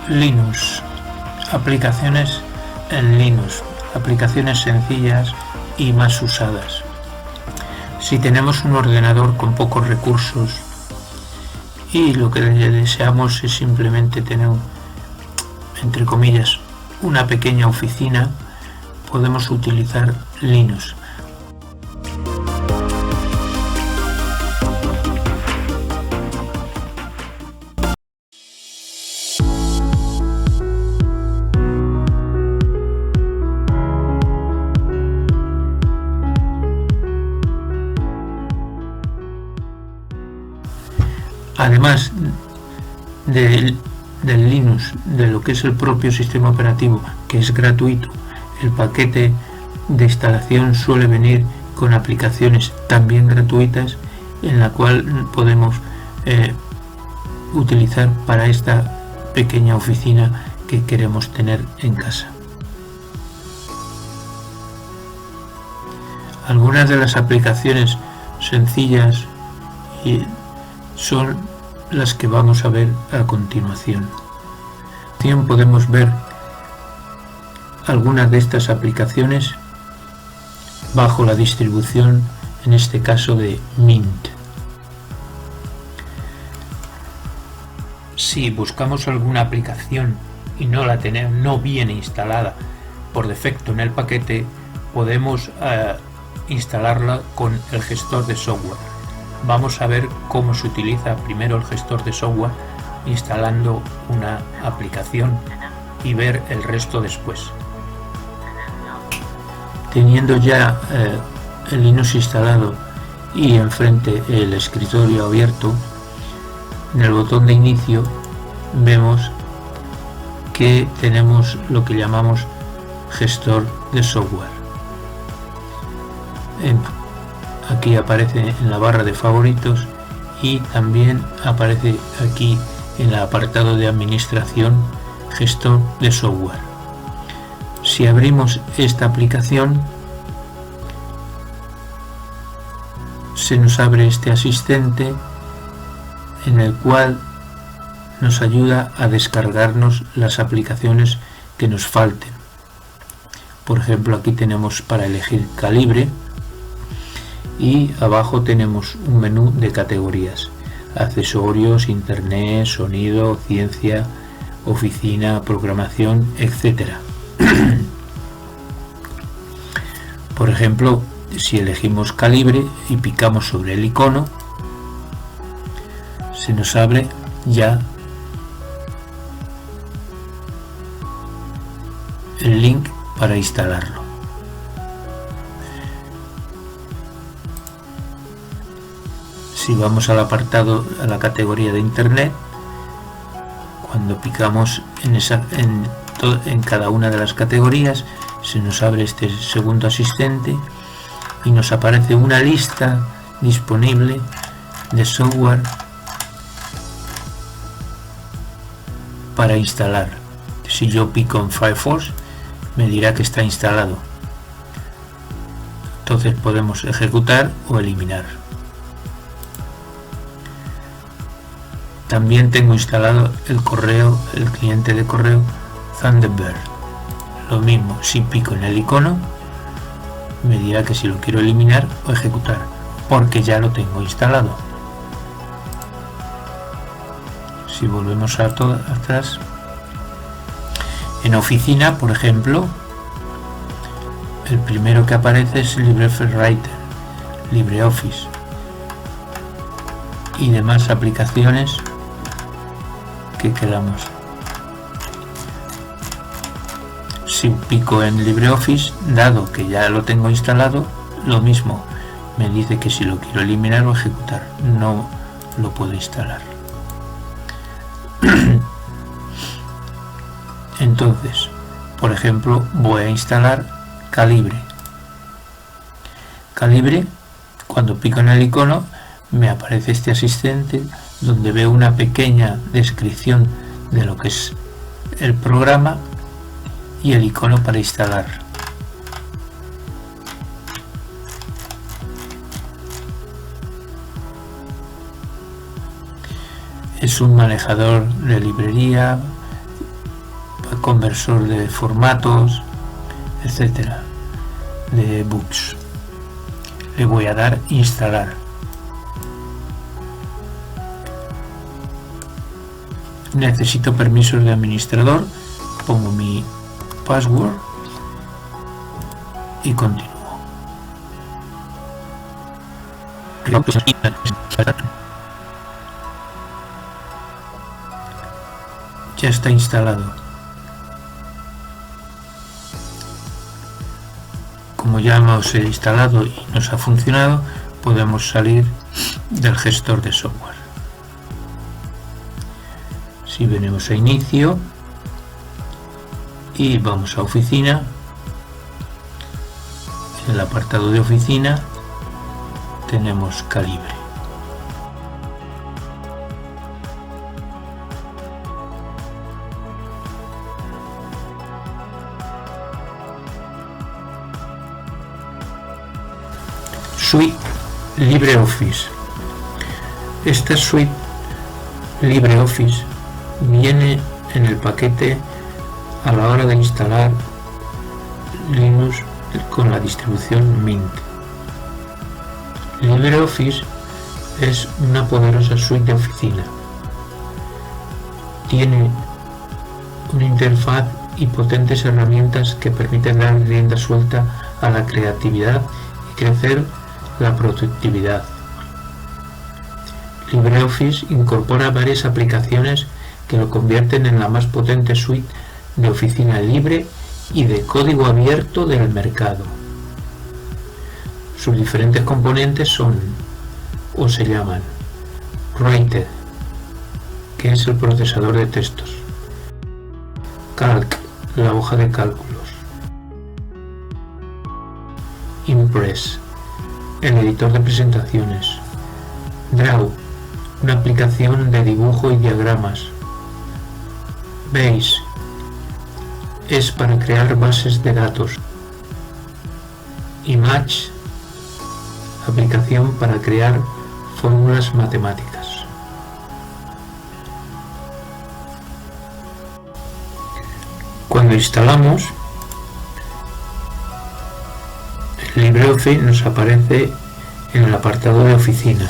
Linux, aplicaciones en Linux, aplicaciones sencillas y más usadas. Si tenemos un ordenador con pocos recursos y lo que deseamos es simplemente tener, entre comillas, una pequeña oficina, podemos utilizar Linux. Además del Linux, de lo que es el propio sistema operativo, que es gratuito, el paquete de instalación suele venir con aplicaciones también gratuitas, en la cual podemos utilizar para esta pequeña oficina que queremos tener en casa. Algunas de las aplicaciones sencillas son las que vamos a ver a continuación. Podemos ver algunas de estas aplicaciones bajo la distribución, en este caso de Mint. Si buscamos alguna aplicación y no viene instalada por defecto en el paquete, podemos instalarla con el gestor de software. Vamos a ver cómo se utiliza primero el gestor de software instalando una aplicación y ver el resto después. Teniendo ya el Linux instalado y enfrente el escritorio abierto, en el botón de inicio vemos que tenemos lo que llamamos gestor de software. Aquí aparece en la barra de favoritos y también aparece aquí en el apartado de administración gestor de software. Si abrimos esta aplicación, se nos abre este asistente en el cual nos ayuda a descargarnos las aplicaciones que nos falten. Por ejemplo, aquí tenemos para elegir calibre y abajo tenemos un menú de categorías: accesorios, internet, sonido, ciencia, oficina, programación, etc. Por ejemplo, si elegimos calibre y picamos sobre el icono, se nos abre ya el link para instalarlo. Si vamos al apartado, a la categoría de internet, cuando picamos en cada una de las categorías, se nos abre este segundo asistente y nos aparece una lista disponible de software para instalar. Si yo pico en Firefox, me dirá que está instalado. Entonces podemos ejecutar o eliminar. También tengo instalado el cliente de correo Thunderbird. Lo mismo, si pico en el icono, me dirá que si lo quiero eliminar o ejecutar, porque ya lo tengo instalado. Si volvemos atrás, en oficina, por ejemplo, el primero que aparece es LibreWriter, LibreOffice y demás aplicaciones que queramos. Si pico en LibreOffice, dado que ya lo tengo instalado, lo mismo, me dice que si lo quiero eliminar o ejecutar, no lo puedo instalar. Entonces, por ejemplo, voy a instalar Calibre. Calibre, cuando pico en el icono, me aparece este asistente donde veo una pequeña descripción de lo que es el programa y el icono para instalar. Es un manejador de librería, conversor de formatos, etcétera, de books. Le voy a dar instalar. Necesito permisos de administrador, pongo mi password y continúo. Ya está instalado. Como ya hemos instalado y nos ha funcionado, podemos salir del gestor de software. Si venimos a inicio y vamos a oficina, en el apartado de oficina tenemos Calibre. Suite LibreOffice. Esta suite LibreOffice viene en el paquete a la hora de instalar Linux con la distribución Mint. LibreOffice es una poderosa suite de oficina. Tiene una interfaz y potentes herramientas que permiten dar rienda suelta a la creatividad y crecer la productividad. LibreOffice incorpora varias aplicaciones que lo convierten en la más potente suite de oficina libre y de código abierto del mercado. Sus diferentes componentes son, o se llaman, Writer, que es el procesador de textos, Calc, la hoja de cálculos, Impress, el editor de presentaciones, Draw, una aplicación de dibujo y diagramas, Base, es para crear bases de datos, Image, aplicación para crear fórmulas matemáticas. Cuando instalamos, el LibreOffice nos aparece en el apartado de oficina.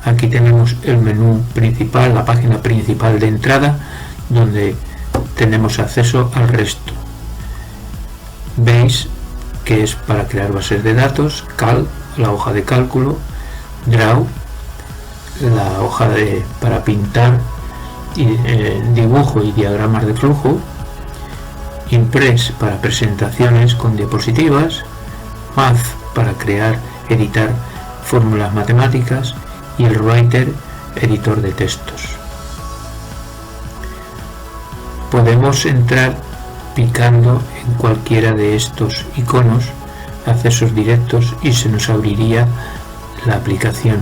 Aquí tenemos el menú principal, la página principal de entrada, donde tenemos acceso al resto. Base, que es para crear bases de datos, Calc, la hoja de cálculo, Draw, la hoja para pintar dibujo y diagramas de flujo, Impress para presentaciones con diapositivas, Math para editar fórmulas matemáticas y el Writer, editor de textos. Podemos entrar picando en cualquiera de estos iconos, accesos directos, y se nos abriría la aplicación.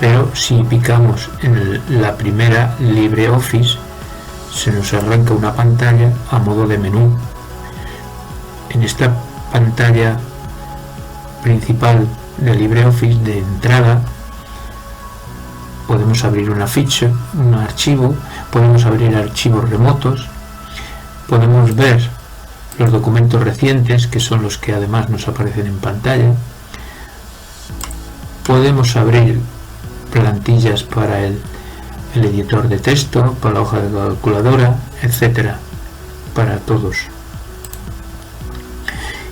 Pero si picamos en la primera LibreOffice, se nos arranca una pantalla a modo de menú. En esta pantalla principal de LibreOffice de entrada podemos abrir una ficha, un archivo, podemos abrir archivos remotos, podemos ver los documentos recientes, que son los que además nos aparecen en pantalla, podemos abrir plantillas para el editor de texto, para la hoja de calculadora, etcétera, para todos.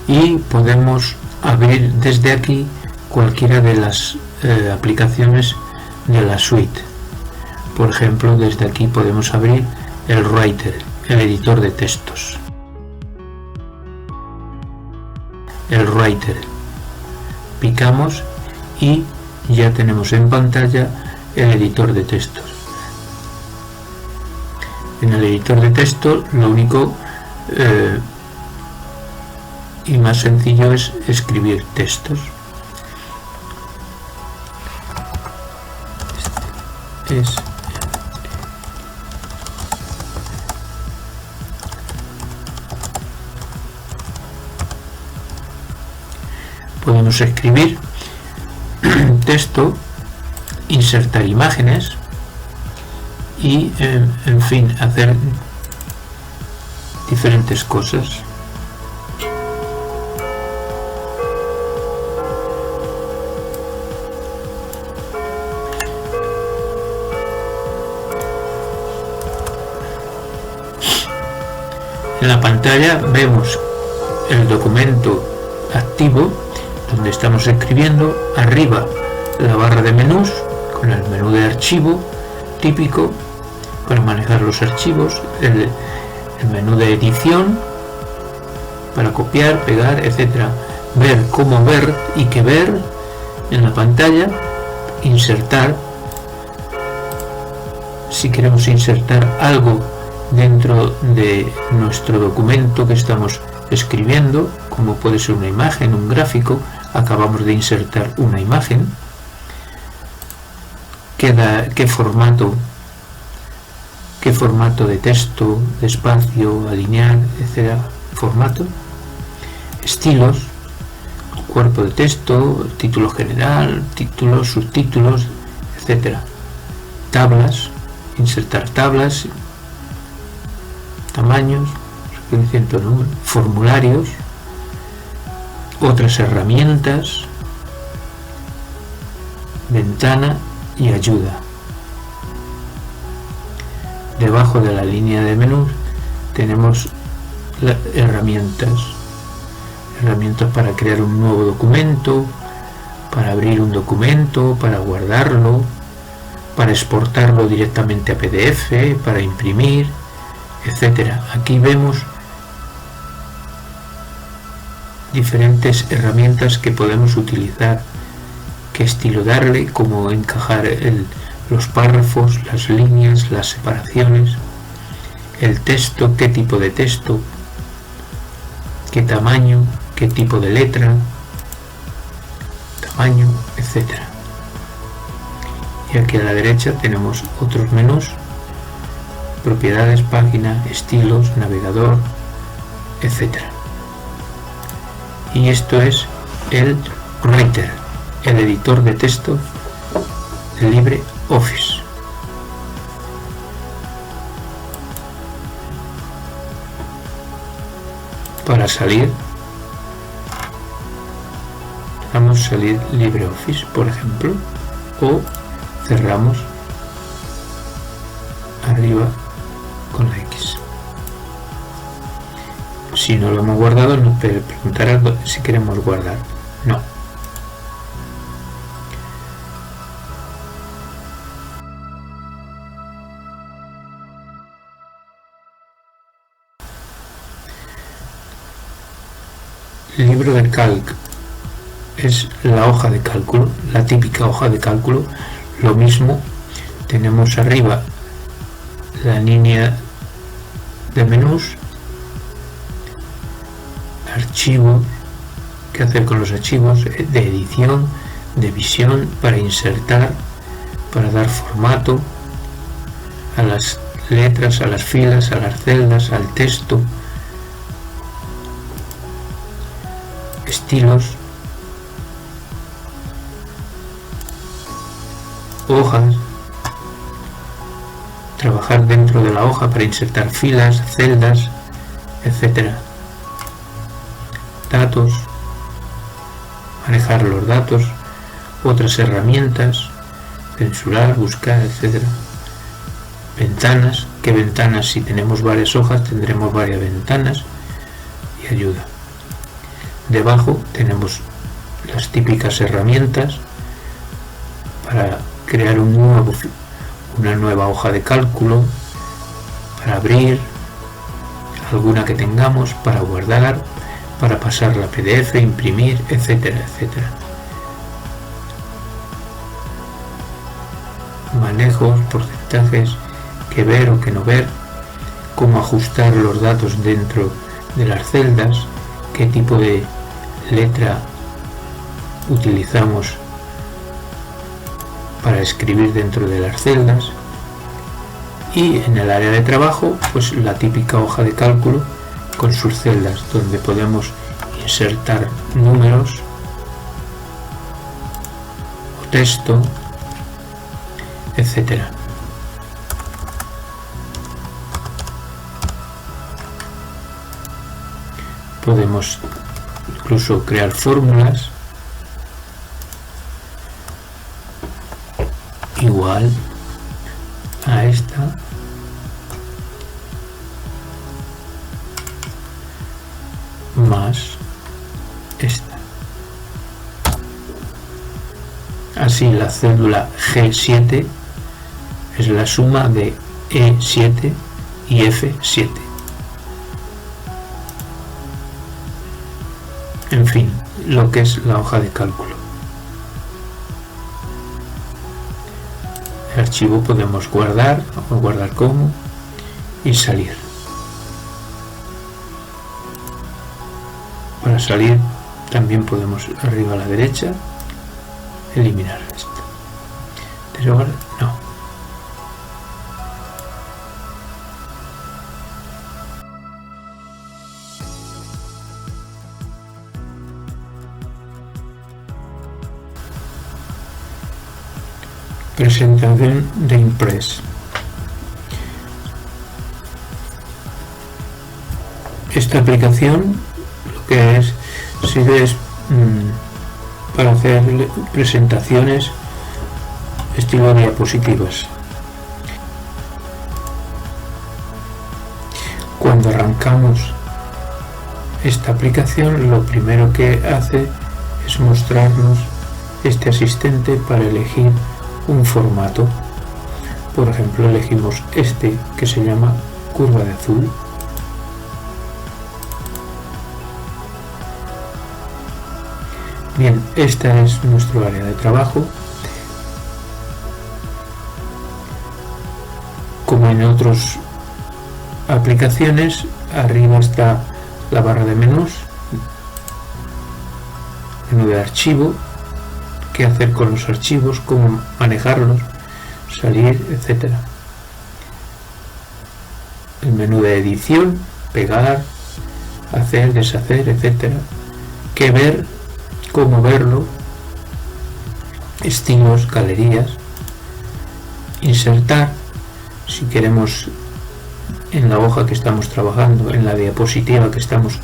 Y podemos abrir desde aquí cualquiera de las aplicaciones de la suite. Por ejemplo, desde aquí podemos abrir el Writer, el editor de textos, el Writer. Picamos y ya tenemos en pantalla el editor de textos. En el editor de texto lo único y más sencillo es escribir textos. Podemos escribir texto, insertar imágenes y en fin, hacer diferentes cosas. En la pantalla vemos el documento activo donde estamos escribiendo, arriba la barra de menús con el menú de archivo típico para manejar los archivos, el menú de edición para copiar, pegar, etcétera, ver cómo ver y qué ver en la pantalla, insertar, si queremos insertar algo dentro de nuestro documento que estamos escribiendo, como puede ser una imagen, un gráfico. Acabamos de insertar una imagen. ¿Qué formato de texto, de espacio, alinear, etcétera? Formato, estilos, cuerpo de texto, título general, títulos, subtítulos, etcétera. Tablas, insertar tablas, tamaños, formularios, otras herramientas, ventana y ayuda. Debajo de la línea de menú tenemos herramientas para crear un nuevo documento, para abrir un documento, para guardarlo, para exportarlo directamente a PDF, para imprimir, etcétera. Aquí vemos diferentes herramientas que podemos utilizar, qué estilo darle, cómo encajar los párrafos, las líneas, las separaciones, el texto, qué tipo de texto, qué tamaño, qué tipo de letra, tamaño, etcétera. Y aquí a la derecha tenemos otros menús: propiedades, página, estilos, navegador, etcétera. Y esto es el Writer, el editor de texto de LibreOffice. Para salir, vamos a salir LibreOffice, por ejemplo, o cerramos arriba con la X. Si no lo hemos guardado, nos preguntará si queremos guardar. No. Libro de Calc es la hoja de cálculo, la típica hoja de cálculo. Lo mismo, tenemos arriba la línea de menús, archivos, qué hacer con los archivos, de edición, de visión, para insertar, para dar formato a las letras, a las filas, a las celdas, al texto, estilos, hojas, trabajar dentro de la hoja para insertar filas, celdas, etcétera. Datos, manejar los datos, otras herramientas, censurar, buscar, etcétera. Ventanas, qué ventanas, si tenemos varias hojas tendremos varias ventanas, y ayuda. Debajo tenemos las típicas herramientas para crear una nueva hoja de cálculo, para abrir, alguna que tengamos para guardar, para pasar la PDF, imprimir, etcétera, etcétera. Manejos, porcentajes, qué ver o qué no ver, cómo ajustar los datos dentro de las celdas, qué tipo de letra utilizamos para escribir dentro de las celdas, y en el área de trabajo pues la típica hoja de cálculo con sus celdas donde podemos insertar números o texto, etcétera. Podemos incluso crear fórmulas igual a esta más esta. Así la cédula G7 es la suma de E7 y F7. En fin, lo que es la hoja de cálculo. El archivo podemos guardar o guardar como y salir. Para salir también podemos arriba a la derecha eliminar esto. Pero no. Presentación de Impress. Esta aplicación lo que sirve es para hacer presentaciones estilo diapositivas. Cuando arrancamos esta aplicación, lo primero que hace es mostrarnos este asistente para elegir un formato. Por ejemplo, elegimos este que se llama curva de azul. Bien, esta es nuestro área de trabajo. Como en otras aplicaciones, arriba está la barra de menús, menú de archivo, qué hacer con los archivos, cómo manejarlos, salir, etc. El menú de edición, pegar, hacer, deshacer, etc. Qué ver, cómo verlo, estilos, galerías, insertar, si queremos en la hoja que estamos trabajando, en la diapositiva que estamos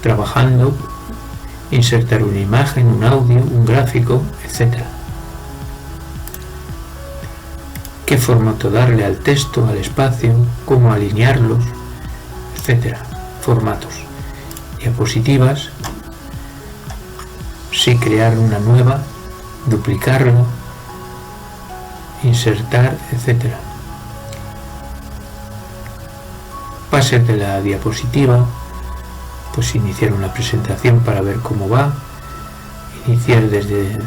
trabajando, insertar una imagen, un audio, un gráfico, etc. Qué formato darle al texto, al espacio, cómo alinearlos, etc. Formatos. Diapositivas, si crear una nueva, duplicarlo, insertar, etc. Pase de la diapositiva, pues iniciar una presentación para ver cómo va, iniciar desde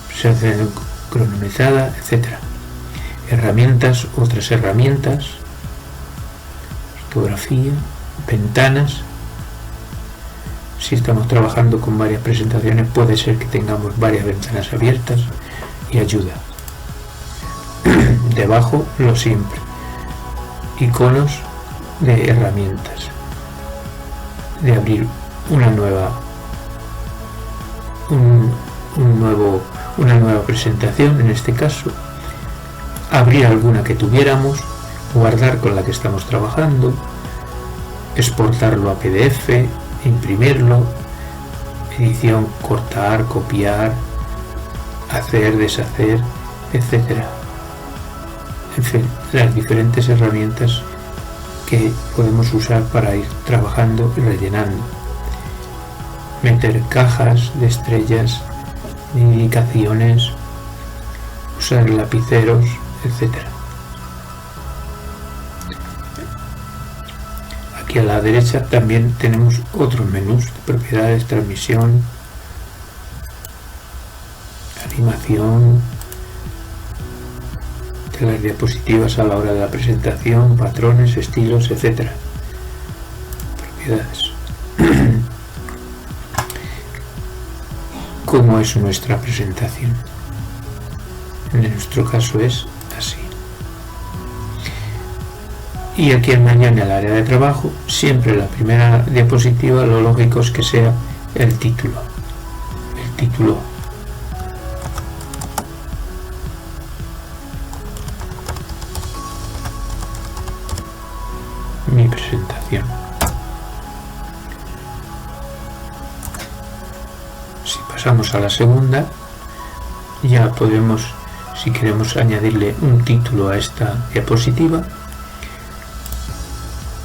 presentación cronometrada, etc. Herramientas, otras herramientas, fotografía, ventanas. Si estamos trabajando con varias presentaciones, puede ser que tengamos varias ventanas abiertas y ayuda. Debajo, lo siempre, iconos de herramientas, de abrir una nueva presentación, en este caso, abrir alguna que tuviéramos, guardar con la que estamos trabajando, exportarlo a PDF, imprimirlo, edición, cortar, copiar, hacer, deshacer, etc. En fin, las diferentes herramientas que podemos usar para ir trabajando y rellenando. Meter cajas de estrellas, indicaciones, usar lapiceros, etc. Aquí a la derecha también tenemos otros menús: propiedades, transmisión, animación de las diapositivas a la hora de la presentación, patrones, estilos, etc. Propiedades. ¿Cómo es nuestra presentación? En nuestro caso es así. Y aquí en mañana, el área de trabajo, siempre la primera diapositiva, lo lógico es que sea el título. El título. Mi presentación. Si pasamos a la segunda, ya podemos, si queremos añadirle un título a esta diapositiva,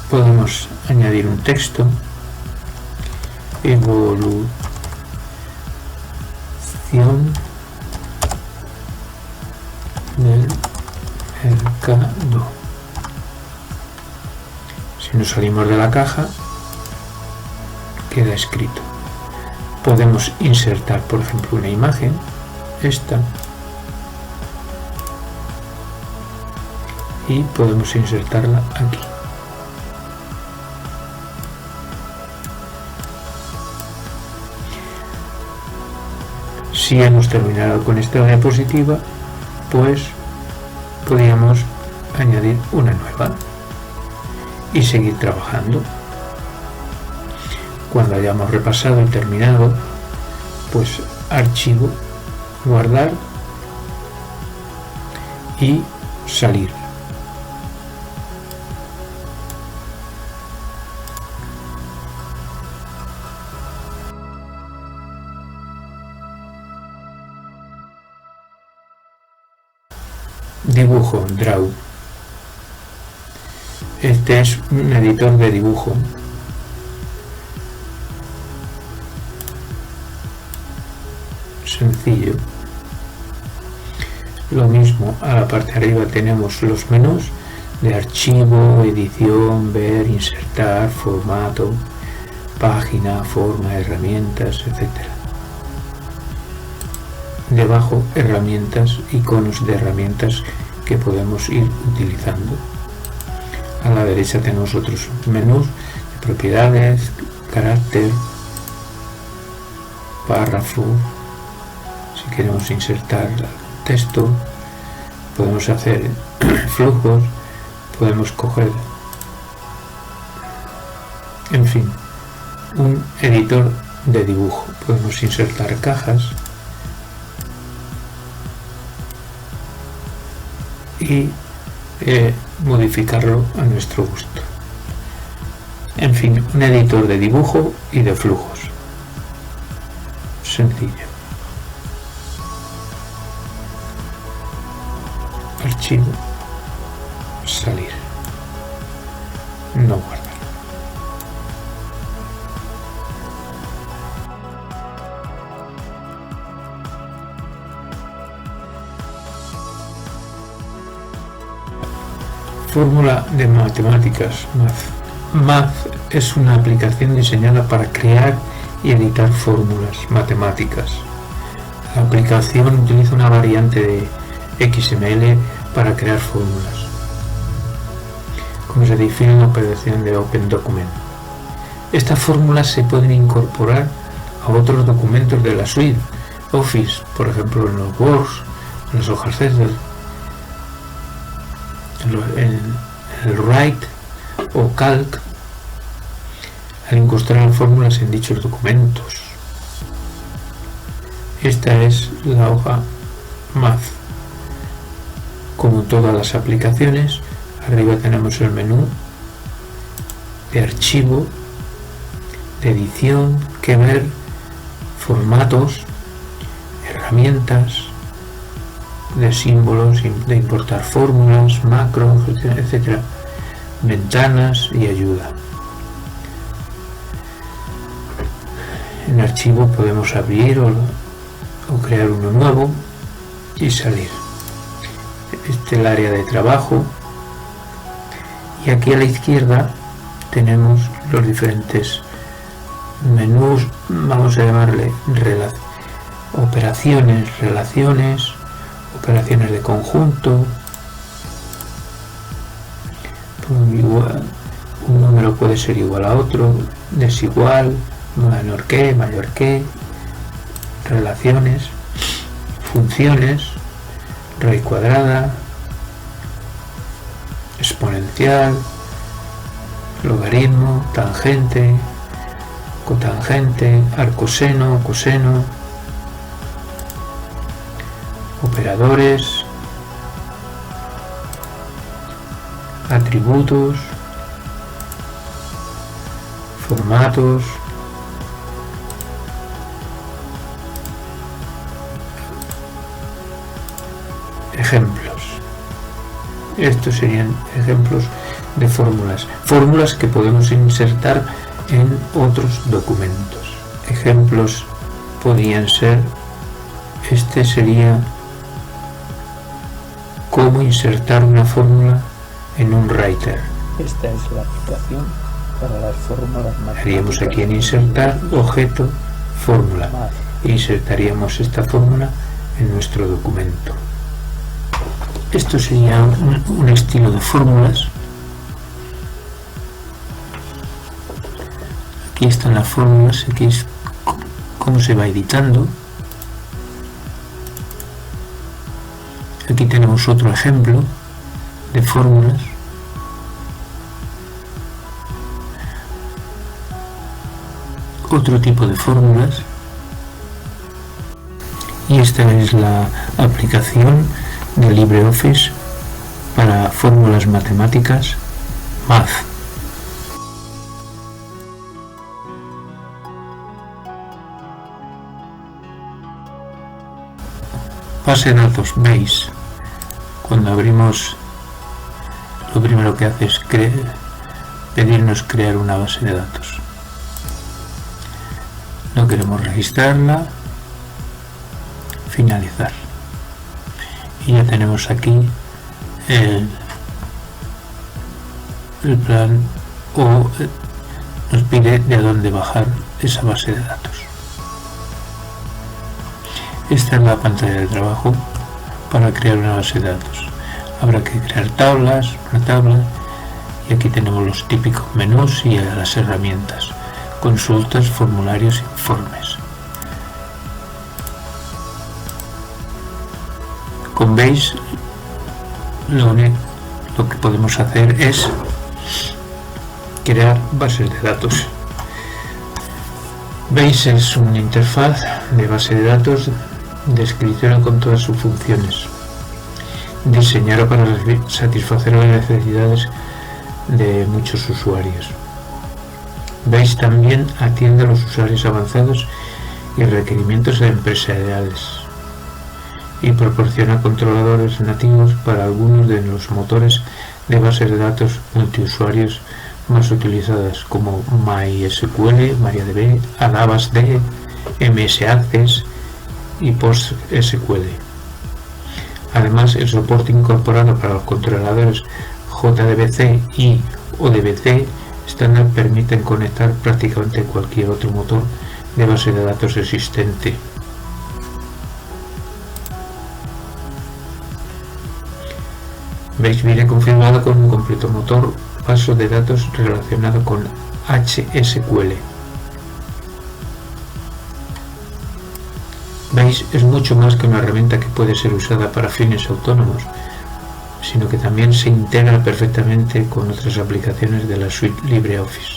podemos añadir un texto: evolución del mercado. Si nos salimos de la caja, queda escrito. Podemos insertar, por ejemplo, una imagen, esta, y podemos insertarla aquí. Si hemos terminado con esta diapositiva, pues podríamos añadir una nueva y seguir trabajando. Cuando hayamos repasado y terminado, pues archivo, guardar y salir. Dibujo, Draw. Este es un editor de dibujo. Sencillo. Lo mismo, a la parte de arriba tenemos los menús de archivo, edición, ver, insertar, formato, página, forma, herramientas, etc. Debajo, herramientas, iconos de herramientas que podemos ir utilizando. A la derecha tenemos otros menús de propiedades, carácter, párrafo. Si queremos insertar texto, podemos hacer flujos, podemos coger, en fin, un editor de dibujo. Podemos insertar cajas y modificarlo a nuestro gusto. En fin, un editor de dibujo y de flujos. Sencillo. Archivo, salir, no guardar. Fórmula de matemáticas, Math. Math es una aplicación diseñada para crear y editar fórmulas matemáticas. La aplicación utiliza una variante de XML para crear fórmulas, como se define en la operación de Open Document. Estas fórmulas se pueden incorporar a otros documentos de la suite Office, por ejemplo en los Word, en las hojas Excel, en el Write o Calc, al incorporar fórmulas en dichos documentos. Esta es la hoja Math. Como todas las aplicaciones, arriba tenemos el menú de archivo, de edición, que ver, formatos, herramientas, de símbolos, de importar fórmulas, macros, etc. Ventanas y ayuda. En archivo podemos abrir o crear uno nuevo y salir. Este es el área de trabajo, y aquí a la izquierda tenemos los diferentes menús, vamos a llamarle operaciones, relaciones, operaciones de conjunto, un número puede ser igual a otro, desigual, menor que, mayor que, relaciones, funciones, raíz cuadrada, exponencial, logaritmo, tangente, cotangente, arcoseno, coseno, operadores, atributos, formatos, ejemplos. Estos serían ejemplos de fórmulas que podemos insertar en otros documentos. Ejemplos podrían ser, este sería cómo insertar una fórmula en un writer. Esta es la aplicación para las fórmulas matemáticas. Haríamos aquí en insertar, objeto, fórmula. E insertaríamos esta fórmula en nuestro documento. Esto sería un estilo de fórmulas. Aquí están las fórmulas, aquí es cómo se va editando. Aquí tenemos otro ejemplo de fórmulas. Otro tipo de fórmulas. Y esta es la aplicación de LibreOffice para fórmulas matemáticas Math. Base de datos, veis, cuando abrimos, lo primero que hace es pedirnos crear una base de datos. No queremos registrarla, finalizar. Y ya tenemos aquí el plan, o nos pide de dónde bajar esa base de datos. Esta es la pantalla de trabajo para crear una base de datos. Habrá que crear tablas, una tabla, y aquí tenemos los típicos menús y las herramientas, consultas, formularios, informes. Como veis, lo que podemos hacer es crear bases de datos. Veis, es una interfaz de base de datos de escritorio con todas sus funciones, diseñada para satisfacer las necesidades de muchos usuarios. Veis, también atiende a los usuarios avanzados y requerimientos empresariales, y proporciona controladores nativos para algunos de los motores de bases de datos multiusuarios más utilizadas, como MySQL, MariaDB, AdabasD, MS Access y PostSQL. Además, el soporte incorporado para los controladores JDBC y ODBC estándar permiten conectar prácticamente cualquier otro motor de base de datos existente. Veis, viene configurado con un completo motor base de datos relacionado con HSQL. Veis, es mucho más que una herramienta que puede ser usada para fines autónomos, sino que también se integra perfectamente con otras aplicaciones de la suite LibreOffice.